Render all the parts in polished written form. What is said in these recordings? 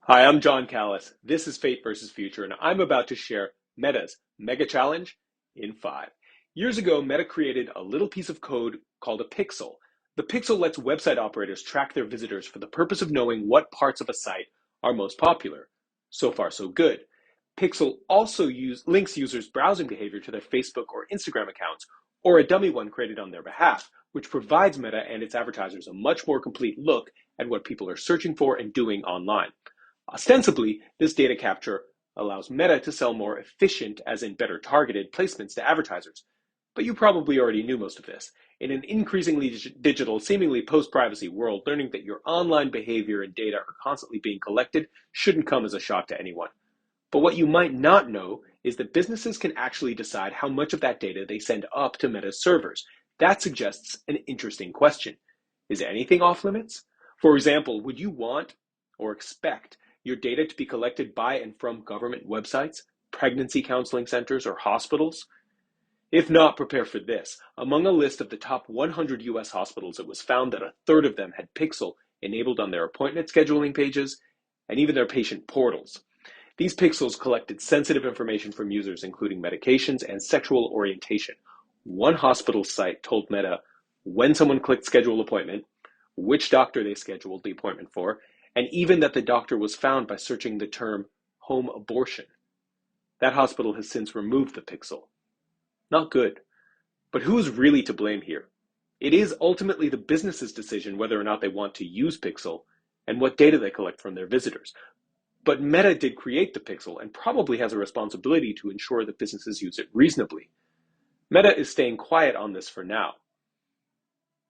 Hi, I'm John Callis. This is Fate versus Future, and I'm about to share Meta's Mega Challenge in 5. Years ago, Meta created a little piece of code called a pixel. The pixel lets website operators track their visitors for the purpose of knowing what parts of a site are most popular. So far, so good. Pixel also links users' browsing behavior to their Facebook or Instagram accounts, or a dummy one created on their behalf, which provides Meta and its advertisers a much more complete look at what people are searching for and doing online. Ostensibly, this data capture allows Meta to sell more efficient, as in better targeted, placements to advertisers. But you probably already knew most of this. In an increasingly digital, seemingly post-privacy world, learning that your online behavior and data are constantly being collected shouldn't come as a shock to anyone. But what you might not know is that businesses can actually decide how much of that data they send up to Meta's servers. That suggests an interesting question. Is anything off limits? For example, would you want or expect your data to be collected by and from government websites, pregnancy counseling centers, or hospitals? If not, prepare for this. Among a list of the top 100 US hospitals, it was found that a third of them had Pixel enabled on their appointment scheduling pages and even their patient portals. These pixels collected sensitive information from users, including medications and sexual orientation. One hospital site told Meta when someone clicked schedule appointment, which doctor they scheduled the appointment for, and even that the doctor was found by searching the term home abortion. That hospital has since removed the pixel. Not good. But who is really to blame here? It is ultimately the business's decision whether or not they want to use Pixel and what data they collect from their visitors. But Meta did create the Pixel and probably has a responsibility to ensure that businesses use it reasonably. Meta is staying quiet on this for now.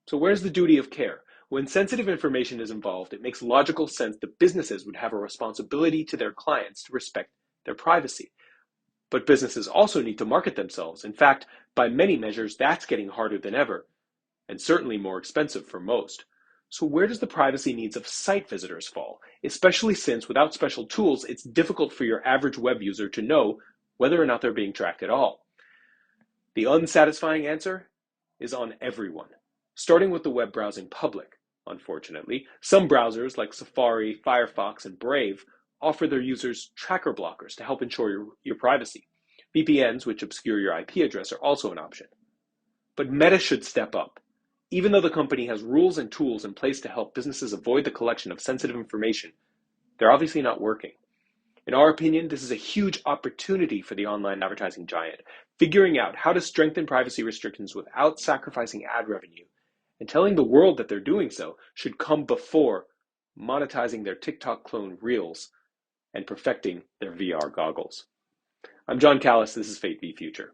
So where's the duty of care? When sensitive information is involved, it makes logical sense that businesses would have a responsibility to their clients to respect their privacy. But businesses also need to market themselves. In fact, by many measures, that's getting harder than ever, and certainly more expensive for most. So where does the privacy needs of site visitors fall? Especially since without special tools, it's difficult for your average web user to know whether or not they're being tracked at all. The unsatisfying answer is on everyone, starting with the web browsing public. Unfortunately, some browsers like Safari, Firefox, and Brave offer their users tracker blockers to help ensure your privacy. VPNs, which obscure your IP address, are also an option. But Meta should step up. Even though the company has rules and tools in place to help businesses avoid the collection of sensitive information, they're obviously not working. In our opinion, this is a huge opportunity for the online advertising giant, figuring out how to strengthen privacy restrictions without sacrificing ad revenue, and telling the world that they're doing so should come before monetizing their TikTok clone Reels and perfecting their VR goggles. I'm John Callis. This is Fate v Future.